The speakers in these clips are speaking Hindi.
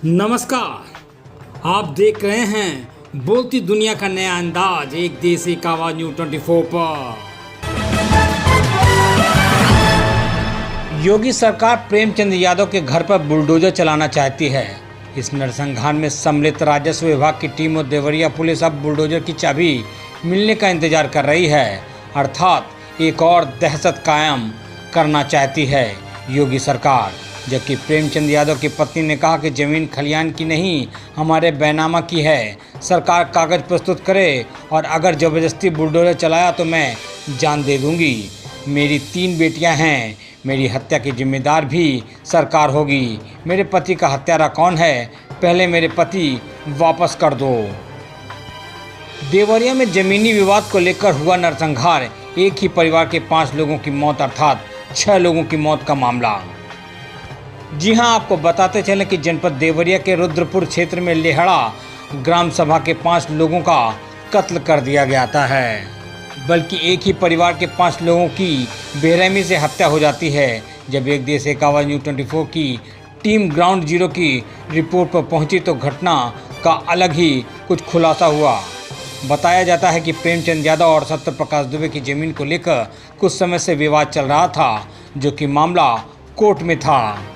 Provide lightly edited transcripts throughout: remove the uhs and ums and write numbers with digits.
नमस्कार, आप देख रहे हैं बोलती दुनिया का नया अंदाज, एक देश एक आवाज न्यूज़ 24 पर। योगी सरकार प्रेमचंद यादव के घर पर बुलडोजर चलाना चाहती है। इस नरसंहार में सम्मिलित राजस्व विभाग की टीम और देवरिया पुलिस अब बुलडोजर की चाबी मिलने का इंतजार कर रही है, अर्थात एक और दहशत कायम करना चाहती है योगी सरकार। जबकि प्रेमचंद यादव की पत्नी ने कहा कि जमीन खलियान की नहीं, हमारे बैनामा की है। सरकार कागज़ प्रस्तुत करे और अगर ज़बरदस्ती बुलडोजर चलाया तो मैं जान दे दूंगी। मेरी 3 बेटियां हैं, मेरी हत्या की जिम्मेदार भी सरकार होगी। मेरे पति का हत्यारा कौन है, पहले मेरे पति वापस कर दो। देवरिया में जमीनी विवाद को लेकर हुआ नरसंहार, एक ही परिवार के 5 लोगों की मौत अर्थात 6 लोगों की मौत का मामला। जी हां, आपको बताते चलें कि जनपद देवरिया के रुद्रपुर क्षेत्र में लेहड़ा ग्राम सभा के 5 लोगों का कत्ल कर दिया गया है। बल्कि एक ही परिवार के 5 लोगों की बेरहमी से हत्या हो जाती है। जब एक देश एक आवाज न्यूज़ 24 की टीम ग्राउंड जीरो की रिपोर्ट पर पहुंची तो घटना का अलग ही कुछ खुलासा हुआ। बताया जाता है कि प्रेमचंद यादव और सत्य प्रकाश दुबे की जमीन को लेकर कुछ समय से विवाद चल रहा था, जो कि मामला कोर्ट में था।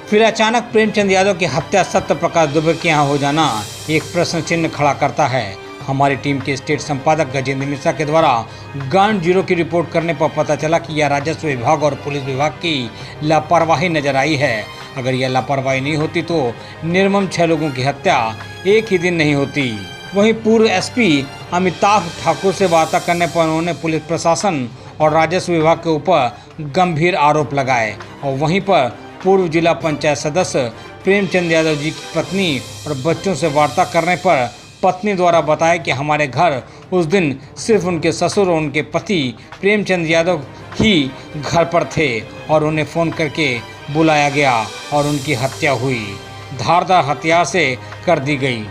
फिर अचानक प्रेमचंद यादव की हत्या सत्य प्रकाश दुबे के यहाँ हो जाना एक प्रश्न चिन्ह खड़ा करता है। हमारी टीम के स्टेट संपादक गजेंद्र मिश्रा के द्वारा ग्राउंड जीरो की रिपोर्ट करने पर पता चला कि यह राजस्व विभाग और पुलिस विभाग की लापरवाही नजर आई है। अगर यह लापरवाही नहीं होती तो निर्मम 6 लोगों की हत्या एक ही दिन नहीं होती। वहीं पूर्व एसपी अमिताभ ठाकुर से वार्ता करने पर उन्होंने पुलिस प्रशासन और राजस्व विभाग के ऊपर गंभीर आरोप लगाए। और वहीं पर पूर्व जिला पंचायत सदस्य प्रेमचंद यादव जी की पत्नी और बच्चों से वार्ता करने पर पत्नी द्वारा बताया कि हमारे घर उस दिन सिर्फ उनके ससुर और उनके पति प्रेमचंद यादव ही घर पर थे और उन्हें फ़ोन करके बुलाया गया और उनकी हत्या हुई, धारदार हथियार से कर दी गई।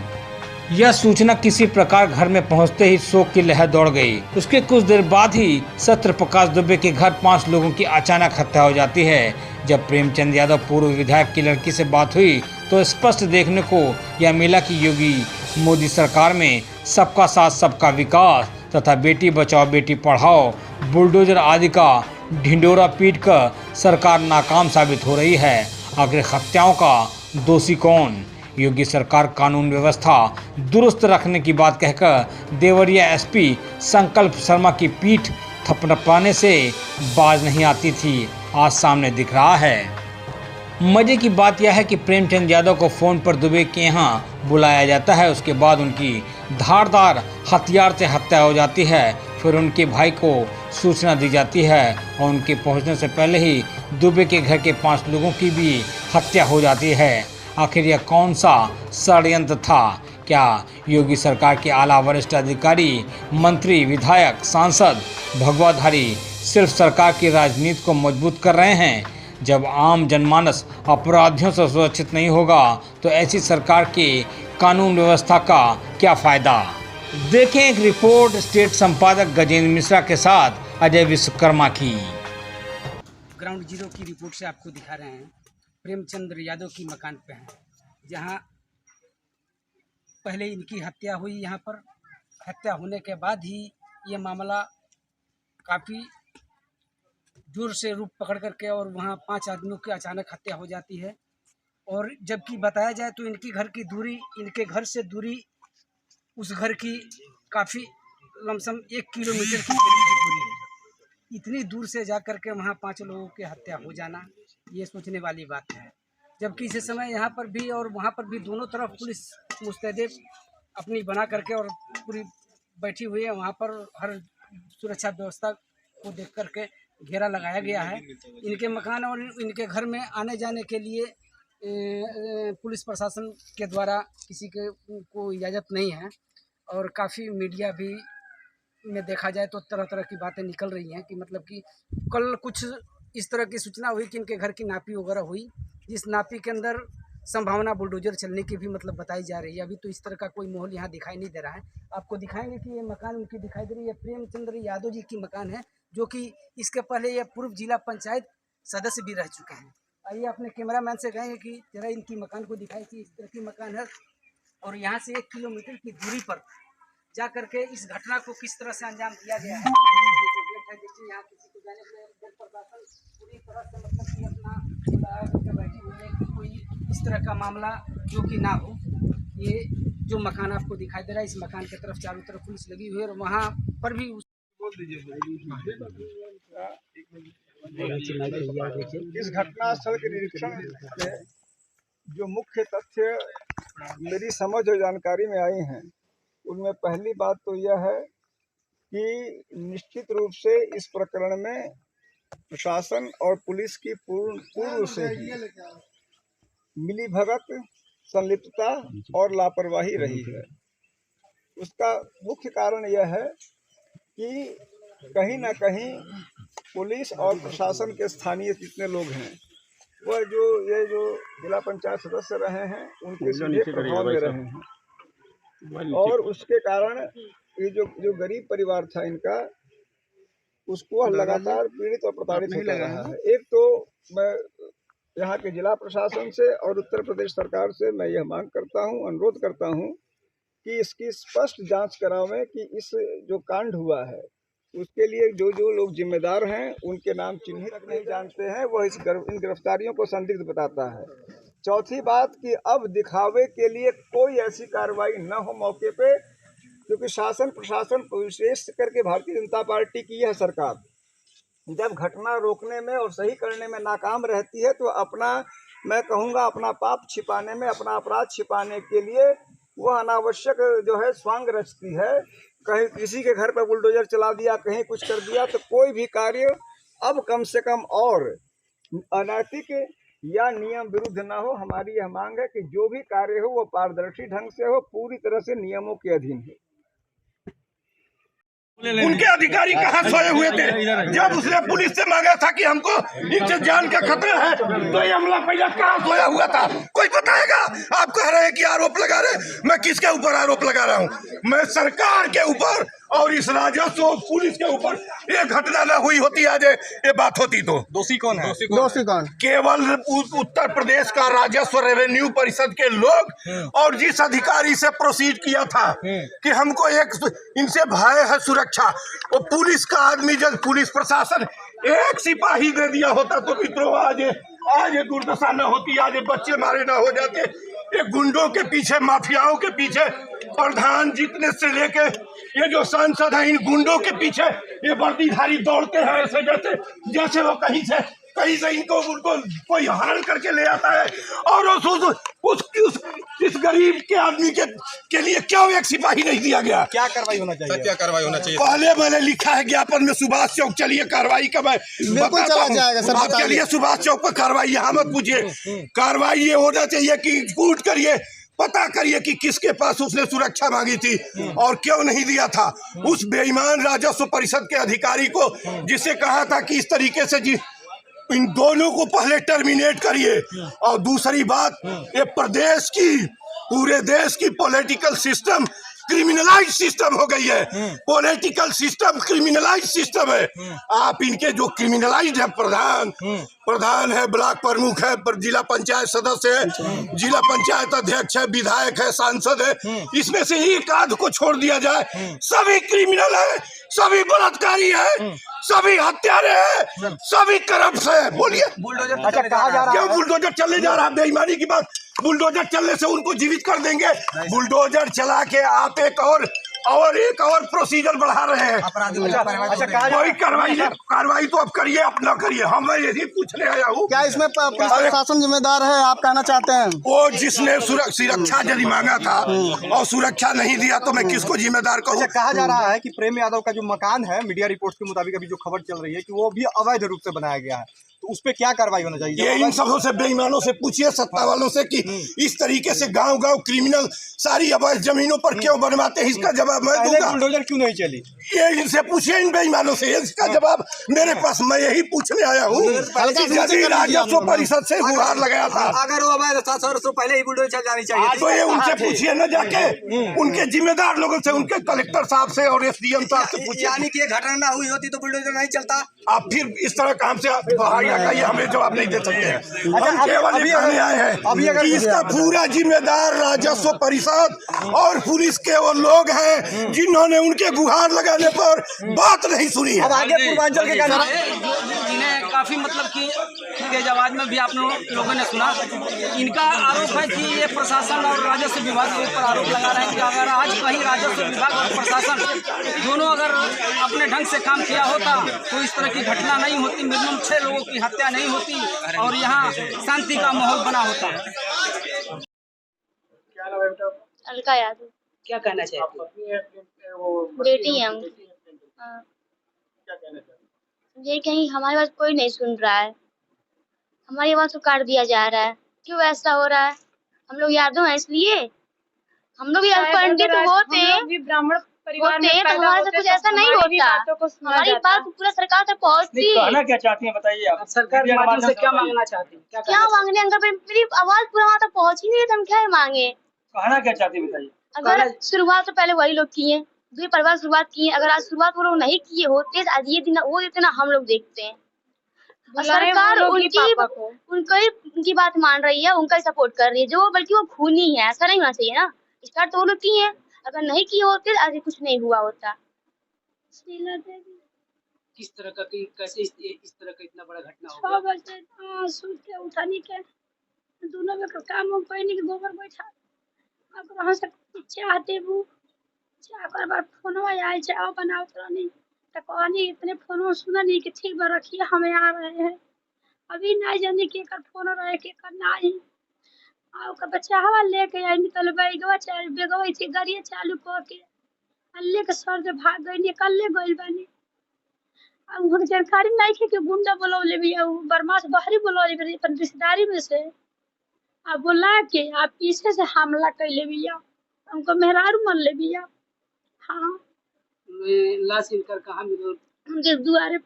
यह सूचना किसी प्रकार घर में पहुंचते ही शोक की लहर दौड़ गई। उसके कुछ देर बाद ही सत्य प्रकाश दुबे के घर 5 लोगों की अचानक हत्या हो जाती है। जब प्रेमचंद यादव पूर्व विधायक की लड़की से बात हुई तो स्पष्ट देखने को यह मिला कि योगी मोदी सरकार में सबका साथ सबका विकास तथा बेटी बचाओ बेटी पढ़ाओ बुलडोजर आदि का ढिंडोरा पीट कर सरकार नाकाम साबित हो रही है। आखिर हत्याओं का दोषी कौन? योगी सरकार कानून व्यवस्था दुरुस्त रखने की बात कहकर देवरिया एसपी संकल्प शर्मा की पीठ थपथपाने से बाज नहीं आती थी, आज सामने दिख रहा है। मजे की बात यह है कि प्रेमचंद यादव को फ़ोन पर दुबे के यहाँ बुलाया जाता है, उसके बाद उनकी धारदार हथियार से हत्या हो जाती है। फिर उनके भाई को सूचना दी जाती है और उनके पहुँचने से पहले ही दुबे के घर के 5 लोगों की भी हत्या हो जाती है। आखिर यह कौन सा षड्यंत्र था? क्या योगी सरकार के आला वरिष्ठ अधिकारी, मंत्री, विधायक, सांसद, भगवाधारी सिर्फ सरकार की राजनीति को मजबूत कर रहे हैं? जब आम जनमानस अपराधियों से सुरक्षित नहीं होगा तो ऐसी सरकार के कानून व्यवस्था का क्या फ़ायदा? देखें एक रिपोर्ट स्टेट संपादक गजेंद्र मिश्रा के साथ अजय विश्वकर्मा की। ग्राउंड जीरो की रिपोर्ट से आपको दिखा रहे हैं प्रेमचंद यादव की मकान पे हैं, जहां पहले इनकी हत्या हुई। यहाँ पर हत्या होने के बाद ही ये मामला काफ़ी जोर से रूप पकड़ करके और वहाँ 5 आदमियों की अचानक हत्या हो जाती है। और जबकि बताया जाए तो इनकी घर की दूरी, इनके घर से दूरी उस घर की काफ़ी लमसम 1 किलोमीटर की दूरी है। इतनी दूर से जा कर के वहाँ 5 लोगों की हत्या हो जाना, ये सोचने वाली बात है। जबकि इस समय यहाँ पर भी और वहाँ पर भी दोनों तरफ पुलिस मुस्तैद अपनी बना करके और पूरी बैठी हुई है। वहाँ पर हर सुरक्षा व्यवस्था को देख करके घेरा लगाया गया है। इनके मकान और इनके घर में आने जाने के लिए पुलिस प्रशासन के द्वारा किसी के को इजाज़त नहीं है। और काफ़ी मीडिया भी में देखा जाए तो तरह तरह की बातें निकल रही हैं कि मतलब कि कल कुछ इस तरह की सूचना हुई कि इनके घर की नापी वगैरह हुई, जिस नापी के अंदर संभावना बुलडोजर चलने की भी मतलब बताई जा रही है। अभी तो इस तरह का कोई माहौल यहाँ दिखाई नहीं दे रहा है। आपको दिखाएंगे कि ये मकान उनकी दिखाई दे रही है, प्रेमचंद्र यादव जी की मकान है, जो कि इसके पहले ये पूर्व जिला पंचायत सदस्य भी रह चुके हैं। आइए अपने कैमरामैन से कहेंगे कि जरा इनकी मकान को दिखाई कि इस तरह की मकान है और यहाँ से 1 किलोमीटर की दूरी पर जा करके इस घटना को किस तरह से अंजाम दिया गया है। ये जो गेट है देखिए, यहाँ किसी को जाने से जल प्रशासन पूरी तरह से मतलब कि अपना बैठी हुई है कि कोई इस तरह का मामला जो कि ना हो। ये जो मकान आपको दिखाई दे रहा है, इस मकान की तरफ चारों तरफ पुलिस लगी हुई है और वहाँ पर भी इस घटनास्थल के निरीक्षण में जो मुख्य तथ्य मेरी समझ और जानकारी में आई हैं, उनमें पहली बात तो यह है कि निश्चित रूप से इस प्रकरण में प्रशासन और पुलिस की पूर्व से ही मिलीभगत, संलिप्तता और लापरवाही रही है। उसका मुख्य कारण यह है कि कहीं ना कहीं पुलिस और प्रशासन के स्थानीय जितने लोग हैं, वह ये जो जिला पंचायत सदस्य रहे हैं, उनके सीधे प्रभाव में रहे हैं और उसके कारण ये जो गरीब परिवार था इनका, उसको लगातार पीड़ित और प्रताड़ित होता रहा है। एक तो मैं यहाँ के जिला प्रशासन से और उत्तर प्रदेश सरकार से मैं यह मांग करता हूँ, अनुरोध करता हूँ कि इसकी स्पष्ट जांच करावें कि इस जो कांड हुआ है उसके लिए जो लोग जिम्मेदार हैं, उनके नाम चिन्हित तक नहीं जानते हैं, वह इन गिरफ्तारियों को संदिग्ध बताता है। चौथी बात कि अब दिखावे के लिए कोई ऐसी कार्रवाई न हो मौके पे, क्योंकि शासन प्रशासन विशेष करके भारतीय जनता पार्टी की यह सरकार जब घटना रोकने में और सही करने में नाकाम रहती है तो मैं कहूँगा अपना पाप छिपाने में, अपना अपराध छिपाने के लिए वह अनावश्यक जो है स्वांग रचती है। कहीं किसी के घर पर बुलडोजर चला दिया, कहीं कुछ कर दिया, तो कोई भी कार्य अब कम से कम और अनैतिक या नियम विरुद्ध ना हो। हमारी यह मांग है कि जो भी कार्य हो वो पारदर्शी ढंग से हो, पूरी तरह से नियमों के अधीन हो। उनके अधिकारी कहाँ सोए हुए थे जब उसने पुलिस से मांगा था कि हमको इनसे जान का खतरा है, तो ये हमला पहले कहाँ सोया हुआ था? कोई बताएगा? आप कह रहे हैं कि आरोप लगा रहे, मैं किसके ऊपर आरोप लगा रहा हूँ? मैं सरकार के ऊपर और इस राजस्व और पुलिस के ऊपर। ये घटना न हुई होती, आज ये बात होती तो दोषी कौन है? दोषी कौन? केवल उत्तर प्रदेश का राजस्व रेवेन्यू परिषद के लोग, और जिस अधिकारी से प्रोसीड किया था कि हमको इनसे भय है सुरक्षा, वो पुलिस का आदमी, जब पुलिस प्रशासन एक सिपाही दे दिया होता तो मित्रों आज ये दुर्दशा न होती, आज ये बच्चे मारे न हो जाते। ये गुंडों के पीछे, माफियाओं के पीछे, प्रधान जितने से लेके ये जो सांसद है, इन गुंडों के पीछे ये वर्दीधारी दौड़ते हैं ऐसे जैसे वो कहीं से उनको कोई हरण करके ले आता है। और इस गरीब के आदमी के लिए क्यों एक सिपाही नहीं दिया गया? क्या कार्रवाई होना चाहिए? क्या कार्रवाई होना चाहिए? पहले मैंने लिखा है ज्ञापन में सुभाष चौक चलिए, कार्रवाई का मैं बताता हूं आपके लिए। सुभाष चौक पर कार्रवाई यहाँ मत पूछिए, कार्रवाई ये होना चाहिए कि कूट करिए, पता करिए कि किसके पास उसने सुरक्षा मांगी थी और क्यों नहीं दिया था। उस बेईमान राजस्व परिषद के अधिकारी को, जिसे कहा था कि इस तरीके से इन दोनों को पहले टर्मिनेट करिए। और दूसरी बात, ये प्रदेश की, पूरे देश की पॉलिटिकल सिस्टम क्रिमिनलाइज सिस्टम हो गई है। पॉलिटिकल सिस्टम क्रिमिनलाइज सिस्टम है। आप इनके जो क्रिमिनलाइज है, प्रधान है, ब्लॉक प्रमुख है, जिला पंचायत सदस्य है, जिला पंचायत अध्यक्ष है, विधायक है, सांसद है, इसमें से एक आध को छोड़ दिया जाए, सभी क्रिमिनल है, सभी बलात्कारी है, सभी हत्यारे हैं, सभी करप्ट है। बोलिए बुलडोजर कहा जा रहा है? क्यों बुलडोजर चलने जा रहा है? बेईमानी की बात। बुलडोजर चलने से उनको जीवित कर देंगे? बुलडोजर चला के आप एक और प्रोसीजर बढ़ा रहे हैं। कोई कार्रवाई तो अब करिए, अपना करिए। हम यही पूछने आया हूँ, क्या इसमें प्रशासन जिम्मेदार है, आप कहना चाहते हैं? वो जिसने सुरक्षा यदि मांगा था और सुरक्षा नहीं दिया तो मैं किसको जिम्मेदार कहूँ? कहा जा रहा है कि प्रेम यादव का जो मकान है, मीडिया रिपोर्ट्स के मुताबिक अभी जो खबर चल रही है कि वो भी अवैध रूप से बनाया गया है, तो उस पे क्या कार्रवाई होना चाहिए? ये इन सबों से, बेईमानों से पूछिए, सत्ता वालों से, कि इस तरीके से गांव-गांव क्रिमिनल सारी अवैध जमीनों पर क्यों बनवाते हैं, इसका जवाब मैं दूंगा। बुलडोजर क्यों नहीं चली? ये इनसे पूछिए, इन बेईमानों से, इसका जवाब मेरे पास, मैं यही पूछने आया हूँ। यदि राजस्व परिषद से गुहार लगाया था, अगर वो अवैध था तो पहले ही बुलडोजर चल जानी चाहिए। तो ये उनसे पूछिए न जाके, उनके जिम्मेदार लोगों से, उनके कलेक्टर साहब से और SDM साहब से पूछिए। यानी कि ये घटना ना हुई होती तो बुलडोजर नहीं चलता। आप फिर इस तरह काम से क्या का ये हमें जवाब नहीं दे सकते हैं। अच्छा, हम केवल ये कहने आए अभी हैं अगर कि इसका पूरा जिम्मेदार राजस्व परिषद और पुलिस के वो लोग हैं जिन्होंने उनके गुहार लगाने पर बात नहीं सुनी अब है। आगे पूर्वांचल के गाना जिन्हें काफ़ी मतलब कि तेज आवाज में भी आप लोगों ने सुना, इनका आरोप है कि ये प्रशासन और राजस्व विभाग के ऊपर आरोप लगा रहे हैं कि अगर आज कहीं राजस्व विभाग और प्रशासन दोनों अगर अपने ढंग से काम किया होता तो इस तरह की घटना नहीं होती, मिनिमम 6 लोगों की हत्या नहीं होती और यहाँ शांति का माहौल बना होता। अलका यादव। क्या कहना चाहती है? बेटी है उनकी। हाँ। ये कहीं हमारी बात कोई नहीं सुन रहा है, हमारी आवाज को काट दिया जा रहा है। क्यों ऐसा हो रहा है? हम लोग यादव हैं इसलिए, हम लोग यार पंडित होते ब्राह्मण परिवार में तो हमारे साथ कुछ ऐसा नहीं होता। हमारी बात पूरा सरकार तक पहुँचती। कहना क्या चाहती है बताइए आप? सरकार के माध्यम से क्या मांगना चाहती है? क्या मांगने? अगर मेरी आवाज पूरा वहाँ तक पहुँच ही नहीं है तो हम क्या मांगे? कहना क्या चाहती है बताइए? अगर शुरुआत तो पहले वही लोग किए, दूसरे परिवार शुरुआत किए। अगर आज शुरुआत वो लोग नहीं किए होते आज ये दिन वो इतना हम लोग देखते हैं। और सरकार उनकी बात मान रही है, उनका सपोर्ट कर रही है, जो बल्कि वो खूनी है। ऐसा नहीं होना चाहिए ना। स्टार्ट तो वो लोग किए हैं, अगर नहीं किए होते तो आज कुछ नहीं हुआ होता। किस तरह का कैसे इस तरह का इतना बड़ा घटना हो 6 बजे सूत के उठाने के दोनों में काम हम कहने के गोबर बैठा अब वहाँ से चाह देबू चाह कर बार फोन आए चाह बनाओ तुरंत तो कहनी इतने फोन सुना नहीं कि ठीक बार रखिए हमें आ रहे हैं। अभी नहीं जाने के कर फोन रहे के कर नहीं आ का बच्चा हवा लेके आई निकल बैगवा चाल बेगवा थी गाड़ी चालू कर के अल्ले के सर जो भाग गई निकल ले गइल बानी। अब उनको जानकारी नहीं है कि गुंडा बोलौले भी बरमास बाहरी बोलौले भी अपन रिश्तेदारी में से अब बोला के आप पीछे से हमला कैले भी हमको मेहरारू मन ले भी। हाँ लाश इनकर कहाँ मिले? उनके द्वारे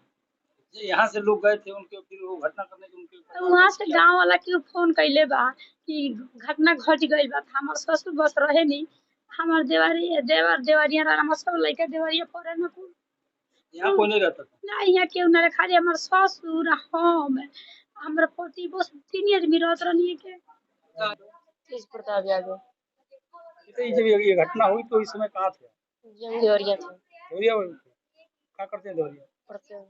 यहाँ से लोग गए थे उनके फिर वो घटना करने के उनके वहाँ से गांव वाला के फोन कैले बा कि घटना घट गई बा। हमार ससुर बस रहे नहीं, हमार देवरिया हमार सब लड़का देवरिया पड़े न को यहाँ कोई नहीं रहता ना। यहाँ केहू ना खाली हमार ससुर हम हमारा पति बस 3 आदमी रहत रहनी के। तेज प्रताप यादव। जब ये घटना हुई तो इस समय कहाँ थे? देवरिया थे। देवरिया क्या करते हैं? देवरिया पढ़ते हैं।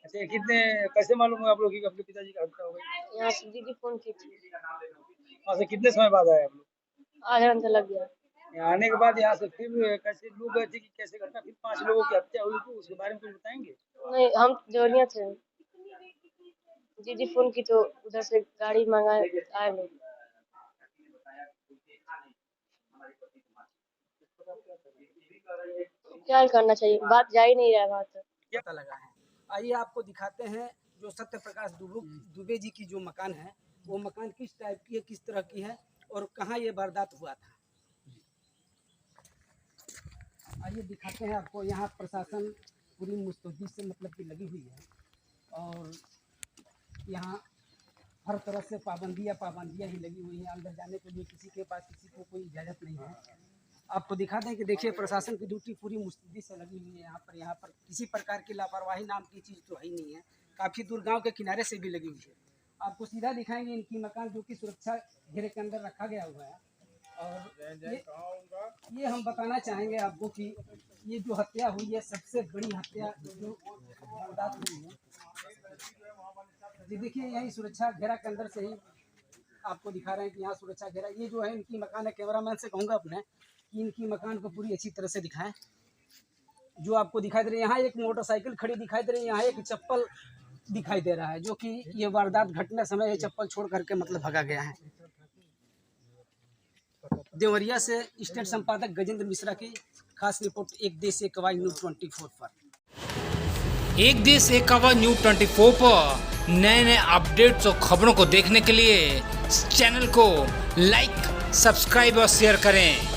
अच्छा कितने कैसे मालूम है आप लोग कि अपने पिताजी की हत्या हो गई? यहाँ से दीदी फोन की थी। वहाँ से कितने समय बाद आए आप लोग? आधा घंटा लग गया। यहाँ आने के बाद यहाँ से फिर कैसे लोग गए थे कि कैसे घटना फिर 5 लोगों की हत्या हुई तो उसके बारे में कुछ बताएंगे? नहीं हम देवरिया थे, दीदी फोन की तो उधर से गाड़ी मंगाए आए लोग। क्या करना चाहिए? बात जा ही नहीं रहा बात। पता लगा है। आइए आपको दिखाते हैं जो सत्य प्रकाश दुबे जी की जो मकान है वो मकान किस टाइप की है, किस तरह की है और कहाँ ये वारदात हुआ था। आइए दिखाते हैं आपको। यहाँ प्रशासन पूरी मुस्तैदी से मतलब कि लगी हुई है और यहाँ हर तरह से पाबंदियाँ ही लगी हुई हैं। अंदर जाने के लिए किसी के पास किसी को कोई इजाज़त नहीं है। आपको दिखा दें कि देखिए प्रशासन की ड्यूटी पूरी मुस्तैदी से लगी हुई है। यहाँ पर किसी प्रकार की लापरवाही नाम की चीज़ तो है ही नहीं है। काफ़ी दूर गांव के किनारे से भी लगी हुई है। आपको सीधा दिखाएंगे इनकी मकान जो कि सुरक्षा घेरे के अंदर रखा गया हुआ है। और ये हम बताना चाहेंगे आपको कि ये जो हत्या हुई है सबसे बड़ी हत्या जो वारदात हुई है। जी देखिए यही सुरक्षा घेरा के अंदर से ही आपको दिखा रहे हैं कि यहाँ सुरक्षा घेरा ये जो है इनकी मकान है। कैमरामैन से कहूँगा अपने कि इनकी मकान को पूरी अच्छी तरह से दिखाएं। जो आपको दिखाई दे रही है यहाँ एक मोटरसाइकिल खड़ी दिखाई दे रही है, यहाँ एक चप्पल दिखाई दे रहा है जो कि ये वारदात घटने समय ये चप्पल छोड़ करके मतलब भगा गया है। देवरिया से स्टेट संपादक गजेंद्र मिश्रा की खास रिपोर्ट एक देश एक आवाज न्यूज़ 24 पर। एक देश एक आवाज न्यूज़ 24 पर नए अपडेट्स और खबरों को देखने के लिए चैनल को लाइक, सब्सक्राइब और शेयर करें।